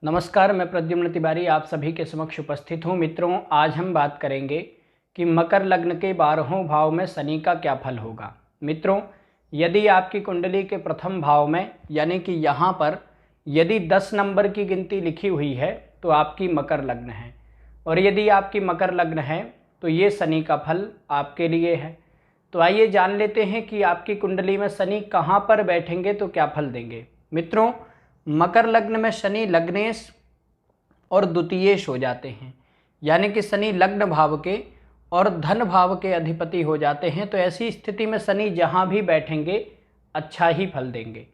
नमस्कार, मैं प्रद्युम्न तिवारी आप सभी के समक्ष उपस्थित हूँ। मित्रों, आज हम बात करेंगे कि मकर लग्न के 12वें भाव में शनि का क्या फल होगा। मित्रों, यदि आपकी कुंडली के प्रथम भाव में यानी कि यहाँ पर यदि 10 नंबर की गिनती लिखी हुई है तो आपकी मकर लग्न है, और यदि आपकी मकर लग्न है तो ये शनि का फल आपके लिए है। तो आइए जान लेते हैं कि आपकी कुंडली में शनि कहाँ पर बैठेंगे तो क्या फल देंगे। मित्रों, मकर लग्न में शनि लग्नेश और द्वितीयेश हो जाते हैं, यानी कि शनि लग्न भाव के और धन भाव के अधिपति हो जाते हैं। तो ऐसी स्थिति में शनि जहाँ भी बैठेंगे अच्छा ही फल देंगे।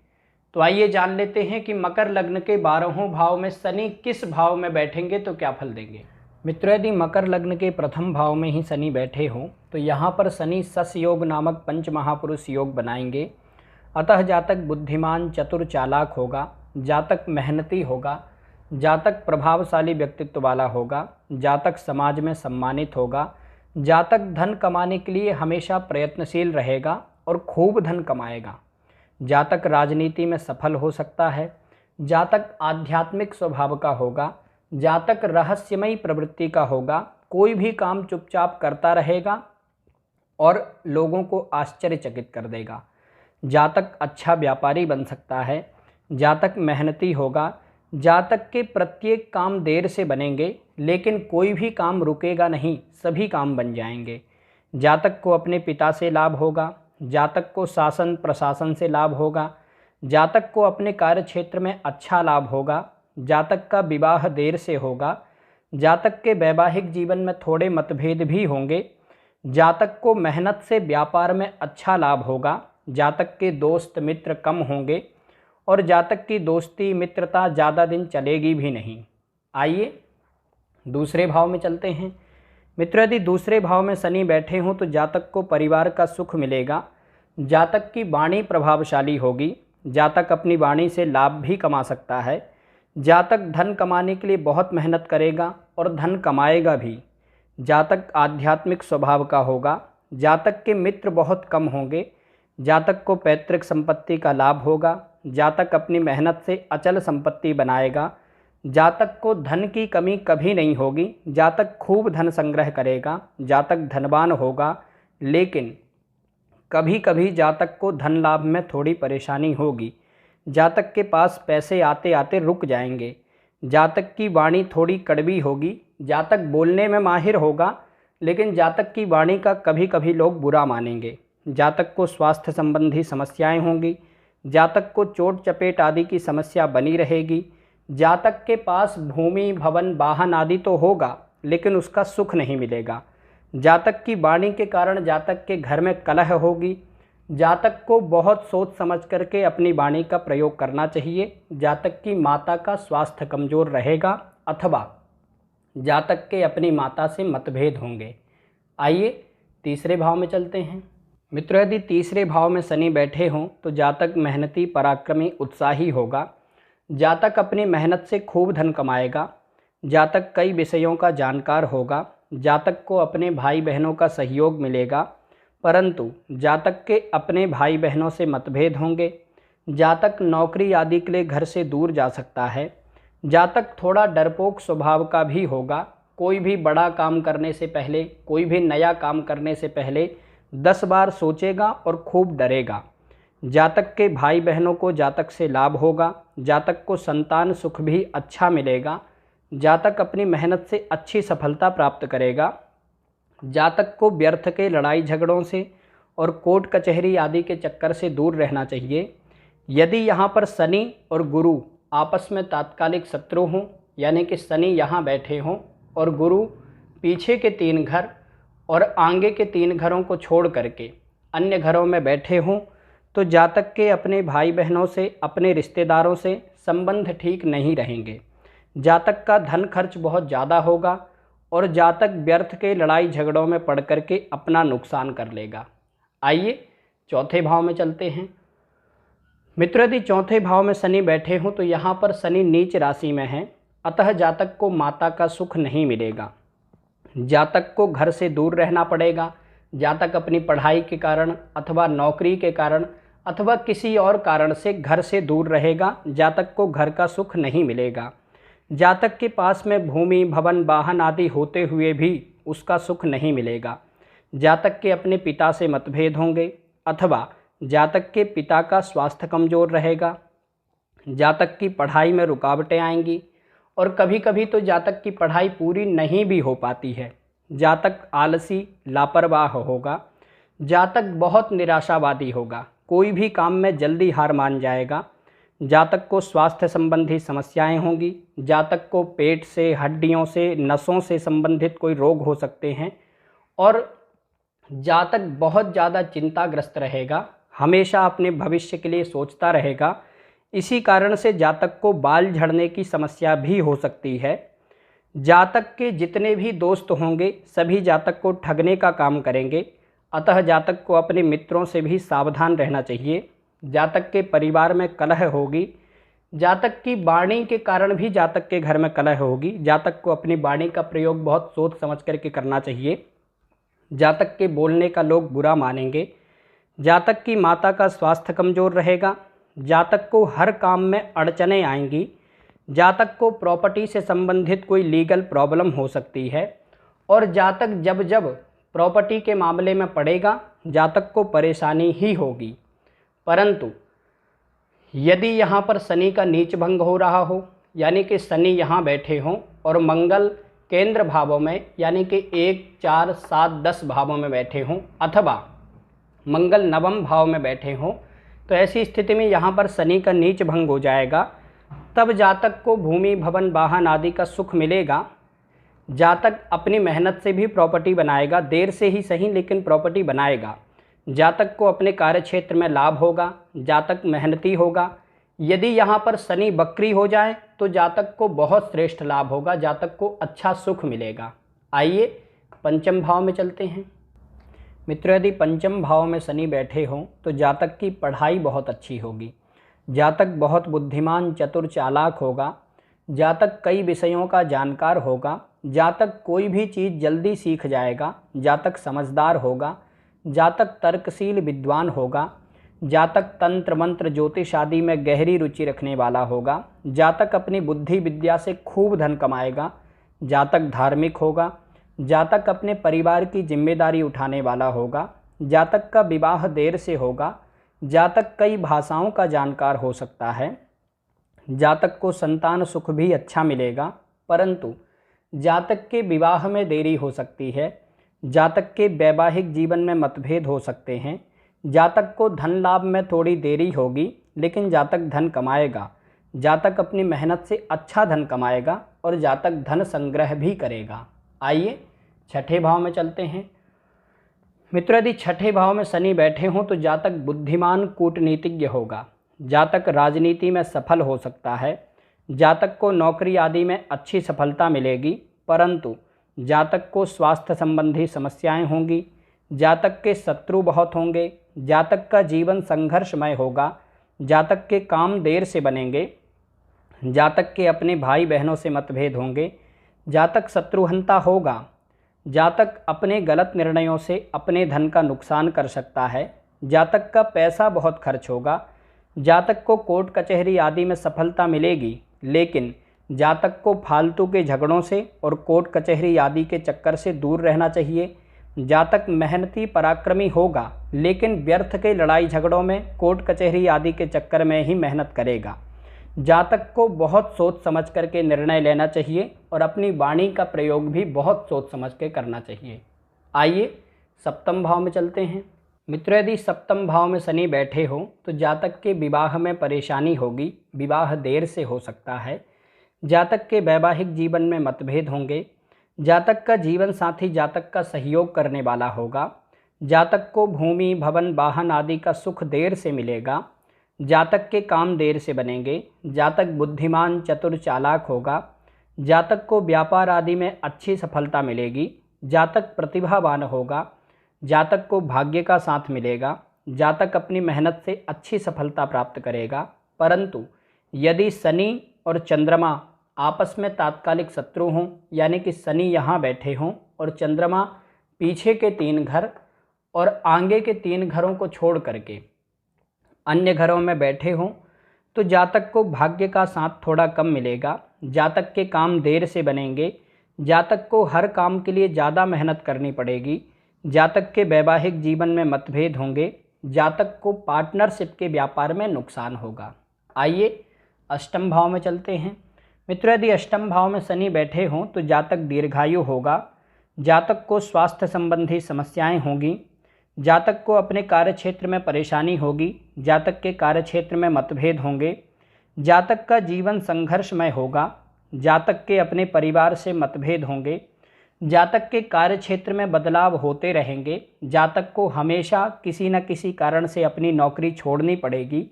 तो आइए जान लेते हैं कि मकर लग्न के 12वें भाव में शनि किस भाव में बैठेंगे तो क्या फल देंगे। मित्रों, यदि मकर लग्न के प्रथम भाव में ही शनि बैठे हों तो यहाँ पर शनि सस योग नामक पंच महापुरुष योग बनाएंगे। अतः जातक बुद्धिमान चतुर चालाक होगा, जातक मेहनती होगा, जातक प्रभावशाली व्यक्तित्व वाला होगा, जातक समाज में सम्मानित होगा, जातक धन कमाने के लिए हमेशा प्रयत्नशील रहेगा और खूब धन कमाएगा, जातक राजनीति में सफल हो सकता है, जातक आध्यात्मिक स्वभाव का होगा, जातक रहस्यमयी प्रवृत्ति का होगा, कोई भी काम चुपचाप करता रहेगा और लोगों को आश्चर्यचकित कर देगा, जातक अच्छा व्यापारी बन सकता है, जातक मेहनती होगा, जातक के प्रत्येक काम देर से बनेंगे लेकिन कोई भी काम रुकेगा नहीं, सभी काम बन जाएंगे, जातक को अपने पिता से लाभ होगा, जातक को शासन प्रशासन से लाभ होगा, जातक को अपने कार्य क्षेत्र में अच्छा लाभ होगा, जातक का विवाह देर से होगा, जातक के वैवाहिक जीवन में थोड़े मतभेद भी होंगे, जातक को मेहनत से व्यापार में अच्छा लाभ होगा, जातक के दोस्त मित्र कम होंगे और जातक की दोस्ती मित्रता ज़्यादा दिन चलेगी भी नहीं। आइए दूसरे भाव में चलते हैं। मित्रों, यदि दूसरे भाव में शनि बैठे हों तो जातक को परिवार का सुख मिलेगा, जातक की वाणी प्रभावशाली होगी, जातक अपनी वाणी से लाभ भी कमा सकता है, जातक धन कमाने के लिए बहुत मेहनत करेगा और धन कमाएगा भी, जातक आध्यात्मिक स्वभाव का होगा, जातक के मित्र बहुत कम होंगे, जातक को पैतृक संपत्ति का लाभ होगा, जातक अपनी मेहनत से अचल संपत्ति बनाएगा, जातक को धन की कमी कभी नहीं होगी, जातक खूब धन संग्रह करेगा, जातक धनवान होगा, लेकिन कभी कभी जातक को धन लाभ में थोड़ी परेशानी होगी, जातक के पास पैसे आते आते रुक जाएंगे, जातक की वाणी थोड़ी कड़वी होगी, जातक बोलने में माहिर होगा लेकिन जातक की वाणी का कभी कभी लोग बुरा मानेंगे, जातक को स्वास्थ्य संबंधी समस्याएं होंगी, जातक को चोट चपेट आदि की समस्या बनी रहेगी, जातक के पास भूमि भवन वाहन आदि तो होगा लेकिन उसका सुख नहीं मिलेगा, जातक की वाणी के कारण जातक के घर में कलह होगी, जातक को बहुत सोच समझ करके अपनी वाणी का प्रयोग करना चाहिए, जातक की माता का स्वास्थ्य कमज़ोर रहेगा अथवा जातक के अपनी माता से मतभेद होंगे। आइए तीसरे भाव में चलते हैं। मित्रों, यदि तीसरे भाव में शनि बैठे हों तो जातक मेहनती पराक्रमी उत्साही होगा, जातक अपनी मेहनत से खूब धन कमाएगा, जातक कई विषयों का जानकार होगा, जातक को अपने भाई बहनों का सहयोग मिलेगा, परंतु जातक के अपने भाई बहनों से मतभेद होंगे, जातक नौकरी आदि के लिए घर से दूर जा सकता है, जातक थोड़ा डरपोक स्वभाव का भी होगा, कोई भी बड़ा काम करने से पहले, कोई भी नया काम करने से पहले 10 बार सोचेगा और खूब डरेगा, जातक के भाई बहनों को जातक से लाभ होगा, जातक को संतान सुख भी अच्छा मिलेगा, जातक अपनी मेहनत से अच्छी सफलता प्राप्त करेगा, जातक को व्यर्थ के लड़ाई झगड़ों से और कोर्ट कचहरी आदि के चक्कर से दूर रहना चाहिए। यदि यहाँ पर शनि और गुरु आपस में तात्कालिक शत्रु हों, यानी कि शनि यहाँ बैठे हों और गुरु पीछे के 3 घर और आगे के 3 घरों को छोड़ करके अन्य घरों में बैठे हों, तो जातक के अपने भाई बहनों से, अपने रिश्तेदारों से संबंध ठीक नहीं रहेंगे, जातक का धन खर्च बहुत ज़्यादा होगा और जातक व्यर्थ के लड़ाई झगड़ों में पड़ करके अपना नुकसान कर लेगा। आइए चौथे भाव में चलते हैं। मित्रों, यदि चौथे भाव में शनि बैठे हों तो यहाँ पर शनि नीच राशि में है, अतः जातक को माता का सुख नहीं मिलेगा, जातक को घर से दूर रहना पड़ेगा, जातक अपनी पढ़ाई के कारण अथवा नौकरी के कारण अथवा किसी और कारण से घर से दूर रहेगा, जातक को घर का सुख नहीं मिलेगा, जातक के पास में भूमि, भवन, वाहन आदि होते हुए भी उसका सुख नहीं मिलेगा। जातक के अपने पिता से मतभेद होंगे अथवा जातक के पिता का स्वास्थ्य कमज़ोर रहेगा। जातक की पढ़ाई में रुकावटें आएंगी और कभी कभी तो जातक की पढ़ाई पूरी नहीं भी हो पाती है। जातक आलसी, लापरवाह होगा। जातक बहुत निराशावादी होगा, कोई भी काम में जल्दी हार मान जाएगा। जातक को स्वास्थ्य संबंधी समस्याएं होंगी। जातक को पेट से, हड्डियों से, नसों से संबंधित कोई रोग हो सकते हैं और जातक बहुत ज़्यादा चिंताग्रस्त रहेगा, हमेशा अपने भविष्य के लिए सोचता रहेगा। इसी कारण से जातक को बाल झड़ने की समस्या भी हो सकती है। जातक के जितने भी दोस्त होंगे सभी जातक को ठगने का काम करेंगे, अतः जातक को अपने मित्रों से भी सावधान रहना चाहिए। जातक के परिवार में कलह होगी। जातक की वाणी के कारण भी जातक के घर में कलह होगी। जातक को अपनी वाणी का प्रयोग बहुत सोच समझ करके करना चाहिए। जातक के बोलने का लोग बुरा मानेंगे। जातक की माता का स्वास्थ्य कमज़ोर रहेगा। जातक को हर काम में अड़चनें आएंगी। जातक को प्रॉपर्टी से संबंधित कोई लीगल प्रॉब्लम हो सकती है और जातक जब जब प्रॉपर्टी के मामले में पड़ेगा जातक को परेशानी ही होगी। परंतु यदि यहाँ पर शनि का नीच भंग हो रहा हो, यानी कि शनि यहाँ बैठे हों और मंगल केंद्र भावों में यानी कि 1, 4, 7, 10 भावों में बैठे हों अथवा मंगल नवम भाव में बैठे हों, तो ऐसी स्थिति में यहाँ पर शनि का नीच भंग हो जाएगा। तब जातक को भूमि, भवन, वाहन आदि का सुख मिलेगा। जातक अपनी मेहनत से भी प्रॉपर्टी बनाएगा, देर से ही सही लेकिन प्रॉपर्टी बनाएगा। जातक को अपने कार्य क्षेत्र में लाभ होगा। जातक मेहनती होगा। यदि यहाँ पर शनि बकरी हो जाए तो जातक को बहुत श्रेष्ठ लाभ होगा, जातक को अच्छा सुख मिलेगा। आइए पंचम भाव में चलते हैं। मित्रों, यदि पंचम भाव में शनि बैठे हों तो जातक की पढ़ाई बहुत अच्छी होगी। जातक बहुत बुद्धिमान, चतुर, चालाक होगा। जातक कई विषयों का जानकार होगा। जातक कोई भी चीज़ जल्दी सीख जाएगा। जातक समझदार होगा। जातक तर्कशील, विद्वान होगा। जातक तंत्र मंत्र, ज्योतिष आदि में गहरी रुचि रखने वाला होगा। जातक अपनी बुद्धि विद्या से खूब धन कमाएगा। जातक धार्मिक होगा। जातक अपने परिवार की जिम्मेदारी उठाने वाला होगा। जातक का विवाह देर से होगा। जातक कई भाषाओं का जानकार हो सकता है। जातक को संतान सुख भी अच्छा मिलेगा, परंतु जातक के विवाह में देरी हो सकती है। जातक के वैवाहिक जीवन में मतभेद हो सकते हैं। जातक को धन लाभ में थोड़ी देरी होगी, लेकिन जातक धन कमाएगा। जातक अपनी मेहनत से अच्छा धन कमाएगा और जातक धन संग्रह भी करेगा। आइए छठे भाव में चलते हैं। मित्रों, यदि छठे भाव में शनि बैठे हों तो जातक बुद्धिमान, कूटनीतिज्ञ होगा। जातक राजनीति में सफल हो सकता है। जातक को नौकरी आदि में अच्छी सफलता मिलेगी, परंतु जातक को स्वास्थ्य संबंधी समस्याएं होंगी। जातक के शत्रु बहुत होंगे। जातक का जीवन संघर्षमय होगा। जातक के काम देर से बनेंगे। जातक के अपने भाई बहनों से मतभेद होंगे। जातक शत्रुहंता होगा। जातक अपने गलत निर्णयों से अपने धन का नुकसान कर सकता है। जातक का पैसा बहुत खर्च होगा। जातक को कोर्ट कचहरी आदि में सफलता मिलेगी, लेकिन जातक को फालतू के झगड़ों से और कोर्ट कचहरी आदि के चक्कर से दूर रहना चाहिए। जातक मेहनती, पराक्रमी होगा, लेकिन व्यर्थ के लड़ाई झगड़ों में, कोर्ट कचहरी आदि के चक्कर में ही मेहनत करेगा। जातक को बहुत सोच समझ करके निर्णय लेना चाहिए और अपनी वाणी का प्रयोग भी बहुत सोच समझ के करना चाहिए। आइए सप्तम भाव में चलते हैं। मित्रों, यदि सप्तम भाव में शनि बैठे हो तो जातक के विवाह में परेशानी होगी। विवाह देर से हो सकता है। जातक के वैवाहिक जीवन में मतभेद होंगे। जातक का जीवन साथी जातक का सहयोग करने वाला होगा। जातक को भूमि, भवन, वाहन आदि का सुख देर से मिलेगा। जातक के काम देर से बनेंगे। जातक बुद्धिमान, चतुर, चालाक होगा। जातक को व्यापार आदि में अच्छी सफलता मिलेगी। जातक प्रतिभावान होगा। जातक को भाग्य का साथ मिलेगा। जातक अपनी मेहनत से अच्छी सफलता प्राप्त करेगा, परंतु यदि शनि और चंद्रमा आपस में तात्कालिक शत्रु हों, यानी कि शनि यहाँ बैठे हों और चंद्रमा पीछे के 3 घर और आगे के 3 घरों को छोड़ करके अन्य घरों में बैठे हों, तो जातक को भाग्य का साथ थोड़ा कम मिलेगा। जातक के काम देर से बनेंगे, जातक को हर काम के लिए ज़्यादा मेहनत करनी पड़ेगी, जातक के वैवाहिक जीवन में मतभेद होंगे, जातक को पार्टनरशिप के व्यापार में नुकसान होगा। आइए अष्टम भाव में चलते हैं। मित्रों, यदि अष्टम भाव में शनि बैठे हों तो जातक दीर्घायु होगा, जातक को स्वास्थ्य संबंधी समस्याएं होंगी, जातक को अपने कार्यक्षेत्र में परेशानी होगी, जातक के कार्यक्षेत्र में मतभेद होंगे, जातक का जीवन संघर्षमय होगा, जातक के अपने परिवार से मतभेद होंगे, जातक के कार्यक्षेत्र में बदलाव होते रहेंगे, जातक को हमेशा किसी न किसी कारण से अपनी नौकरी छोड़नी पड़ेगी,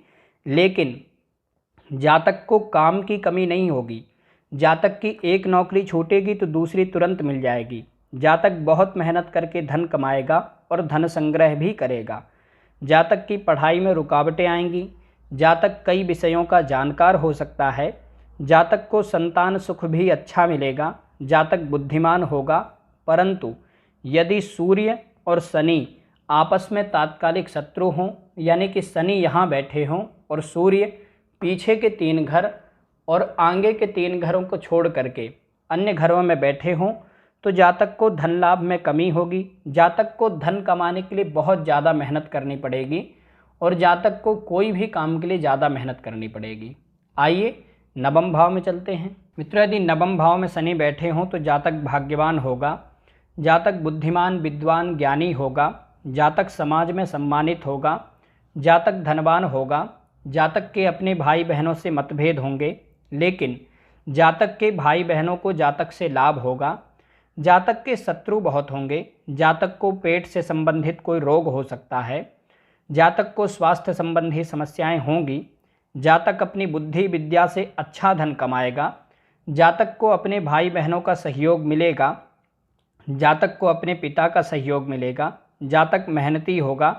लेकिन जातक को काम की कमी नहीं होगी। जातक की एक नौकरी छूटेगी तो दूसरी तुरंत मिल जाएगी। जातक बहुत मेहनत करके धन कमाएगा और धन संग्रह भी करेगा। जातक की पढ़ाई में रुकावटें आएंगी, जातक कई विषयों का जानकार हो सकता है, जातक को संतान सुख भी अच्छा मिलेगा, जातक बुद्धिमान होगा। परंतु यदि सूर्य और शनि आपस में तात्कालिक शत्रु हों, यानी कि शनि यहाँ बैठे हों और सूर्य पीछे के 3 घर और आगे के 3 घरों को छोड़ करके अन्य घरों में बैठे हों, तो जातक को धन लाभ में कमी होगी, जातक को धन कमाने के लिए बहुत ज़्यादा मेहनत करनी पड़ेगी और जातक को कोई भी काम के लिए ज़्यादा मेहनत करनी पड़ेगी। आइए नवम भाव में चलते हैं। मित्रों, यदि नवम भाव में शनि बैठे हों तो जातक भाग्यवान होगा, जातक बुद्धिमान विद्वान ज्ञानी होगा, जातक समाज में सम्मानित होगा, जातक धनवान होगा, जातक के अपने भाई बहनों से मतभेद होंगे, लेकिन जातक के भाई बहनों को जातक से लाभ होगा, जातक के शत्रु बहुत होंगे, जातक को पेट से संबंधित कोई रोग हो सकता है, जातक को स्वास्थ्य संबंधी समस्याएं होंगी, जातक अपनी बुद्धि विद्या से अच्छा धन कमाएगा, जातक को अपने भाई बहनों का सहयोग मिलेगा, जातक को अपने पिता का सहयोग मिलेगा, जातक मेहनती होगा,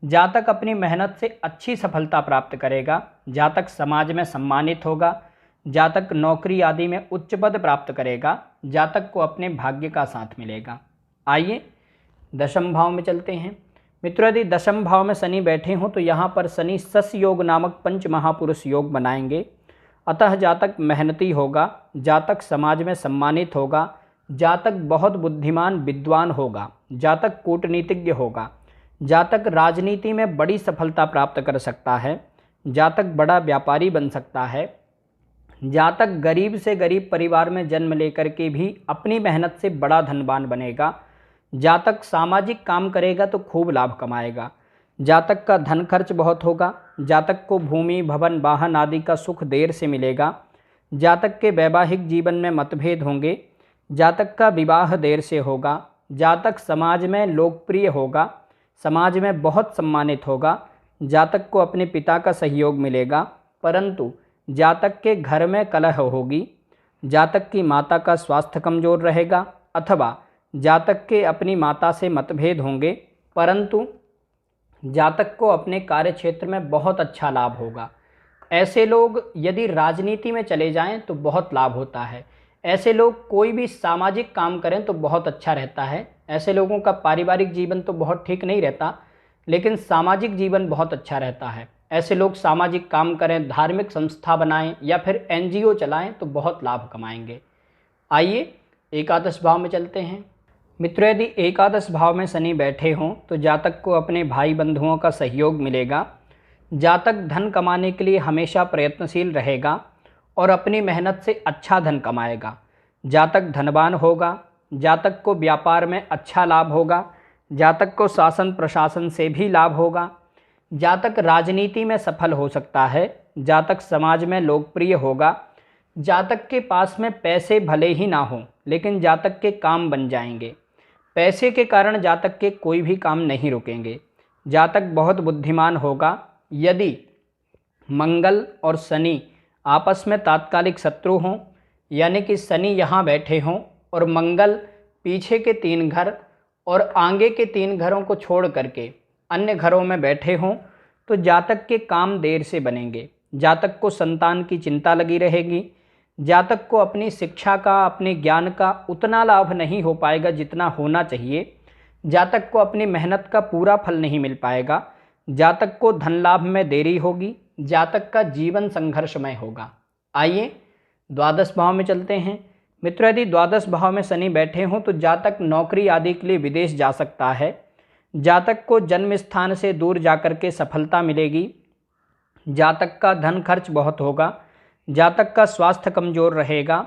जातक अपनी मेहनत से अच्छी सफलता प्राप्त करेगा, जातक समाज में सम्मानित होगा, जातक नौकरी आदि में उच्च पद प्राप्त करेगा, जातक को अपने भाग्य का साथ मिलेगा। आइए दशम भाव में चलते हैं। मित्रों, यदि दशम भाव में शनि बैठे हों तो यहाँ पर शनि सस योग नामक पंच महापुरुष योग बनाएंगे। अतः जातक मेहनती होगा, जातक समाज में सम्मानित होगा, जातक बहुत बुद्धिमान विद्वान होगा, जातक कूटनीतिज्ञ होगा, जातक राजनीति में बड़ी सफलता प्राप्त कर सकता है, जातक बड़ा व्यापारी बन सकता है, जातक गरीब से गरीब परिवार में जन्म लेकर के भी अपनी मेहनत से बड़ा धनवान बनेगा, जातक सामाजिक काम करेगा तो खूब लाभ कमाएगा, जातक का धन खर्च बहुत होगा, जातक को भूमि भवन वाहन आदि का सुख देर से मिलेगा, जातक के वैवाहिक जीवन में मतभेद होंगे, जातक का विवाह देर से होगा, जातक समाज में लोकप्रिय होगा, समाज में बहुत सम्मानित होगा, जातक को अपने पिता का सहयोग मिलेगा, परंतु जातक के घर में कलह होगी, जातक की माता का स्वास्थ्य कमजोर रहेगा, अथवा जातक के अपनी माता से मतभेद होंगे, परंतु जातक को अपने कार्य क्षेत्र में बहुत अच्छा लाभ होगा। ऐसे लोग यदि राजनीति में चले जाएं तो बहुत लाभ होता है, ऐसे लोग कोई भी सामाजिक काम करें तो बहुत अच्छा रहता है। ऐसे लोगों का पारिवारिक जीवन तो बहुत ठीक नहीं रहता, लेकिन सामाजिक जीवन बहुत अच्छा रहता है। ऐसे लोग सामाजिक काम करें, धार्मिक संस्था बनाएं या फिर एनजीओ चलाएं तो बहुत लाभ कमाएंगे। आइए एकादश भाव में चलते हैं। मित्रों, यदि एकादश भाव में शनि बैठे हों तो जातक को अपने भाई बंधुओं का सहयोग मिलेगा, जातक धन कमाने के लिए हमेशा प्रयत्नशील रहेगा और अपनी मेहनत से अच्छा धन कमाएगा, जातक धनवान होगा, जातक को व्यापार में अच्छा लाभ होगा, जातक को शासन प्रशासन से भी लाभ होगा, जातक राजनीति में सफल हो सकता है, जातक समाज में लोकप्रिय होगा, जातक के पास में पैसे भले ही ना हों लेकिन जातक के काम बन जाएंगे, पैसे के कारण जातक के कोई भी काम नहीं रुकेंगे, जातक बहुत बुद्धिमान होगा। यदि मंगल और शनि आपस में तात्कालिक शत्रु हों, यानी कि शनि यहाँ बैठे हों और मंगल पीछे के 3 घर और आगे के 3 घरों को छोड़ करके अन्य घरों में बैठे हों, तो जातक के काम देर से बनेंगे, जातक को संतान की चिंता लगी रहेगी, जातक को अपनी शिक्षा का, अपने ज्ञान का उतना लाभ नहीं हो पाएगा जितना होना चाहिए, जातक को अपनी मेहनत का पूरा फल नहीं मिल पाएगा, जातक को धन लाभ में देरी होगी, जातक का जीवन संघर्षमय होगा। आइए द्वादश भाव में चलते हैं। मित्रों, यदि द्वादश भाव में शनि बैठे हों तो जातक नौकरी आदि के लिए विदेश जा सकता है। जातक को जन्म स्थान से दूर जाकर के सफलता मिलेगी। जातक का धन खर्च बहुत होगा। जातक का स्वास्थ्य कमजोर रहेगा।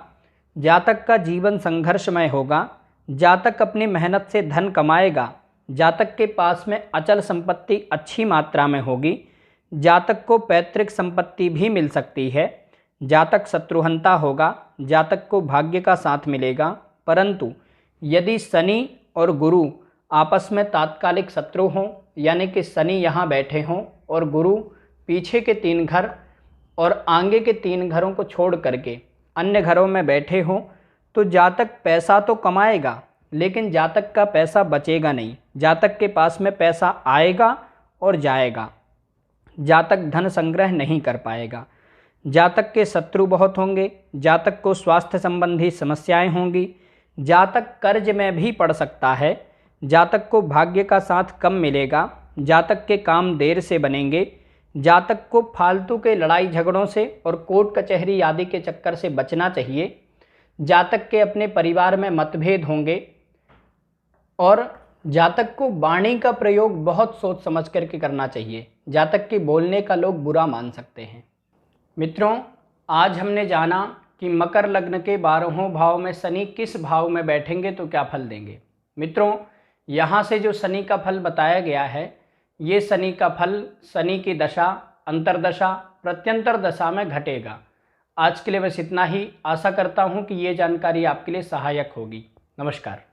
जातक का जीवन संघर्षमय होगा। जातक अपनी मेहनत से धन कमाएगा। जातक के पास में अचल संपत्ति अच्छी मात्रा में होगी। जातक को पैतृक संपत्ति भी मिल सकती है। जातक शत्रुहंता होगा। जातक को भाग्य का साथ मिलेगा। परंतु यदि शनि और गुरु आपस में तात्कालिक शत्रु हों, यानी कि शनि यहाँ बैठे हों और गुरु पीछे के 3 घर और आगे के 3 घरों को छोड़ करके अन्य घरों में बैठे हों, तो जातक पैसा तो कमाएगा लेकिन जातक का पैसा बचेगा नहीं। जातक के पास में पैसा आएगा और जाएगा। जातक धन संग्रह नहीं कर पाएगा। जातक के शत्रु बहुत होंगे। जातक को स्वास्थ्य संबंधी समस्याएं होंगी। जातक कर्ज में भी पड़ सकता है। जातक को भाग्य का साथ कम मिलेगा। जातक के काम देर से बनेंगे। जातक को फालतू के लड़ाई झगड़ों से और कोर्ट कचहरी आदि के चक्कर से बचना चाहिए। जातक के अपने परिवार में मतभेद होंगे और जातक को वाणी का प्रयोग बहुत सोच समझ करके करना चाहिए। जातक के बोलने का लोग बुरा मान सकते हैं। मित्रों, आज हमने जाना कि मकर लग्न के 12वें भाव में शनि किस भाव में बैठेंगे तो क्या फल देंगे। मित्रों, यहाँ से जो शनि का फल बताया गया है, ये शनि का फल शनि की दशा, अंतरदशा, प्रत्यंतर दशा में घटेगा। आज के लिए बस इतना ही। आशा करता हूँ कि ये जानकारी आपके लिए सहायक होगी। नमस्कार।